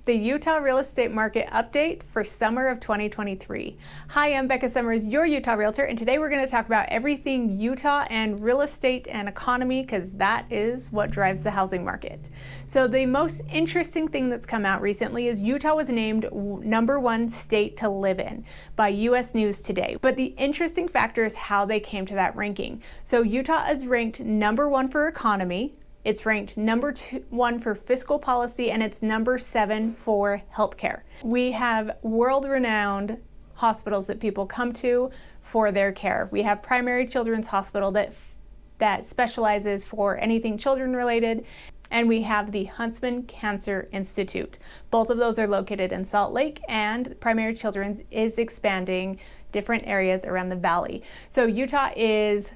The Utah real estate market update for summer of 2023. Hi, I'm Becca Summers, your Utah realtor, and today we're going to talk about everything Utah and real estate and economy, because that is what drives the housing market. So the most interesting thing that's come out recently is Utah was named #1 state to live in by US News Today. But the interesting factor is how they came to that ranking. So Utah is ranked #1 for economy. It's ranked #1 for fiscal policy, and it's #7 for healthcare. We have world-renowned hospitals that people come to for their care. We have Primary Children's Hospital that specializes for anything children-related, and we have the Huntsman Cancer Institute. Both of those are located in Salt Lake, and Primary Children's is expanding different areas around the valley. So Utah is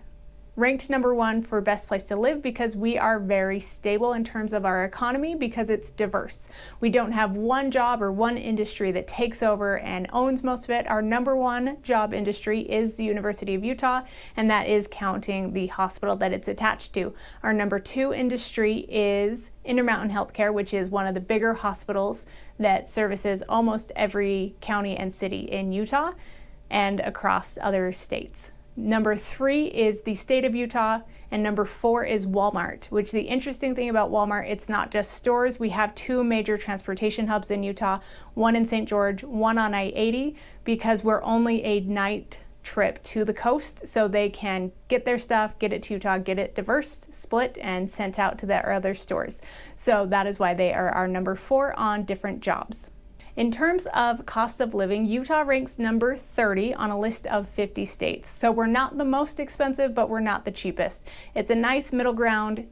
ranked #1 for best place to live because we are very stable in terms of our economy because it's diverse. We don't have one job or one industry that takes over and owns most of it. Our #1 job industry is the University of Utah, and that is counting the hospital that it's attached to. Our #2 industry is Intermountain Healthcare, which is one of the bigger hospitals that services almost every county and city in Utah and across other states. #3 is the state of Utah, and #4 is Walmart, which the interesting thing about Walmart, it's not just stores. We have 2 major transportation hubs in Utah, one in St. George, one on I-80, because we're only a night trip to the coast, so they can get their stuff, get it to Utah, get it diverse, split, and sent out to their other stores. So that is why they are our #4 on different jobs. In terms of cost of living, Utah ranks #30 on a list of 50 states. So we're not the most expensive, but we're not the cheapest. It's a nice middle ground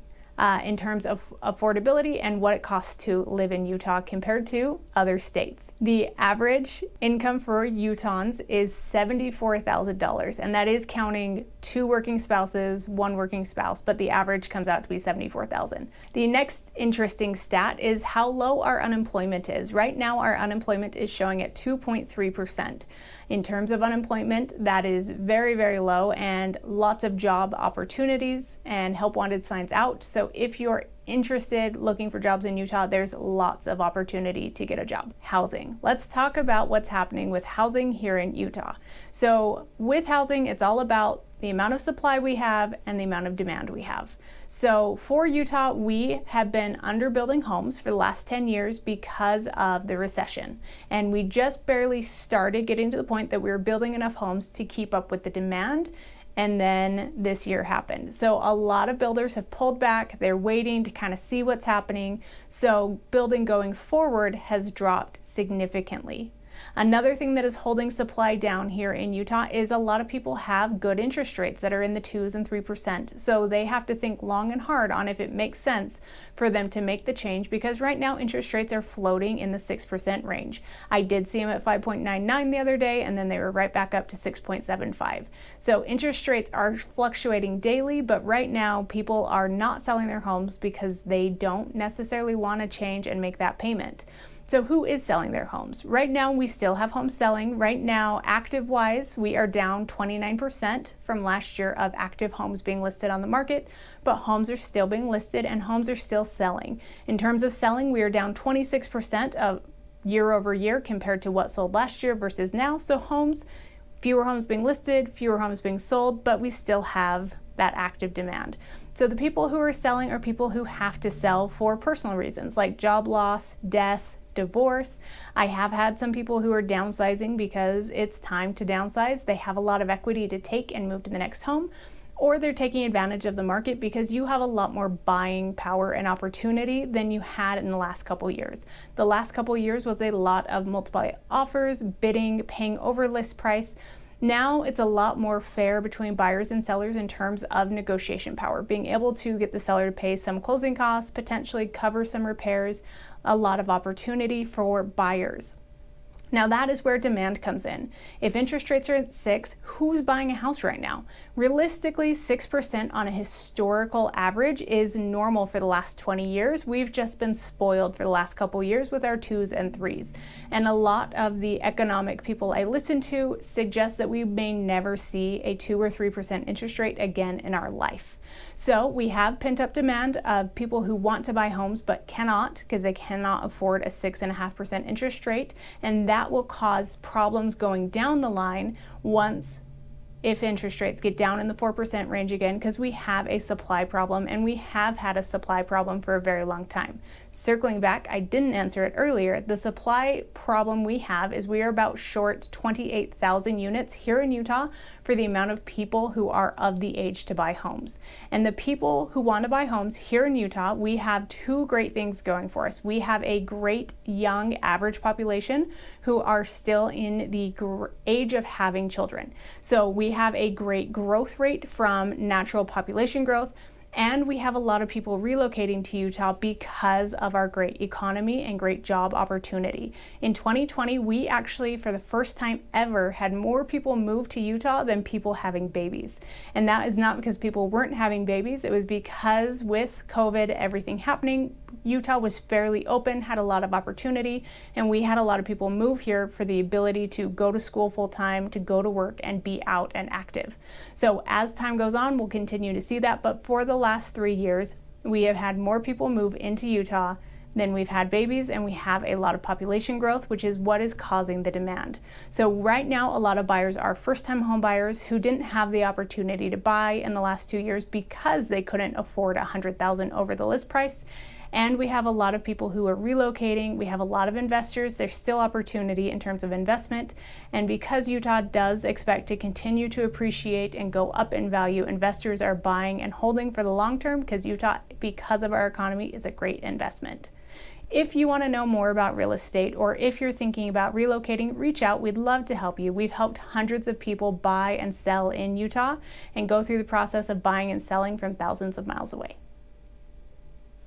in terms of affordability and what it costs to live in Utah compared to other states. The average income for Utahns is $74,000, and that is counting 2 working spouses, 1 working spouse, but the average comes out to be $74,000. The next interesting stat is how low our unemployment is. Right now, our unemployment is showing at 2.3%. In terms of unemployment, that is very, very low, and lots of job opportunities and help wanted signs out. So if you're interested looking for jobs in Utah, there's lots of opportunity to get a job. Housing. Let's talk about what's happening with housing here in Utah. So with housing, it's all about the amount of supply we have and the amount of demand we have. So for Utah, we have been underbuilding homes for the last 10 years because of the recession. And we just barely started getting to the point that we were building enough homes to keep up with the demand. And then this year happened. So a lot of builders have pulled back. They're waiting to kind of see what's happening. So building going forward has dropped significantly. Another thing that is holding supply down here in Utah is a lot of people have good interest rates that are in the 2s and 3%. So they have to think long and hard on if it makes sense for them to make the change, because right now interest rates are floating in the 6% range. I did see them at 5.99 the other day, and then they were right back up to 6.75. So interest rates are fluctuating daily, but right now people are not selling their homes because they don't necessarily want to change and make that payment. So who is selling their homes? Right now, we still have homes selling. Right now, active-wise, we are down 29% from last year of active homes being listed on the market, but homes are still being listed and homes are still selling. In terms of selling, we are down 26% of year over year compared to what sold last year versus now. So fewer homes being listed, fewer homes being sold, but we still have that active demand. So the people who are selling are people who have to sell for personal reasons like job loss, death, divorce. I have had some people who are downsizing because it's time to downsize. They have a lot of equity to take and move to the next home, or they're taking advantage of the market because you have a lot more buying power and opportunity than you had in the last couple years. The last couple years was a lot of multiple offers, bidding, paying over list price. Now it's a lot more fair between buyers and sellers in terms of negotiation power, being able to get the seller to pay some closing costs, potentially cover some repairs, a lot of opportunity for buyers. Now that is where demand comes in. If interest rates are at 6, who's buying a house right now? Realistically, 6% on a historical average is normal for the last 20 years. We've just been spoiled for the last couple years with our 2s and 3s. And a lot of the economic people I listen to suggest that we may never see a 2 or 3% interest rate again in our life. So we have pent up demand of people who want to buy homes but cannot because they cannot afford a 6.5% interest rate, and that will cause problems going down the line if interest rates get down in the 4% range again, because we have a supply problem, and we have had a supply problem for a very long time. Circling back, I didn't answer it earlier. The supply problem we have is we are about short 28,000 units here in Utah for the amount of people who are of the age to buy homes. And the people who want to buy homes here in Utah, we have two great things going for us. We have a great young average population who are still in the age of having children. So we have a great growth rate from natural population growth, and we have a lot of people relocating to Utah because of our great economy and great job opportunity. In 2020, we actually, for the first time ever, had more people move to Utah than people having babies. And that is not because people weren't having babies. It was because with COVID, everything happening, Utah was fairly open, had a lot of opportunity, and we had a lot of people move here for the ability to go to school full time, to go to work and be out and active. So as time goes on, we'll continue to see that, but for the last 3 years, we have had more people move into Utah than we've had babies, and we have a lot of population growth, which is what is causing the demand. So right now, a lot of buyers are first-time home buyers who didn't have the opportunity to buy in the last 2 years because they couldn't afford $100,000 over the list price. And we have a lot of people who are relocating. We have a lot of investors. There's still opportunity in terms of investment. And because Utah does expect to continue to appreciate and go up in value, investors are buying and holding for the long term because Utah, because of our economy, is a great investment. If you want to know more about real estate, or if you're thinking about relocating, reach out. We'd love to help you. We've helped hundreds of people buy and sell in Utah and go through the process of buying and selling from thousands of miles away.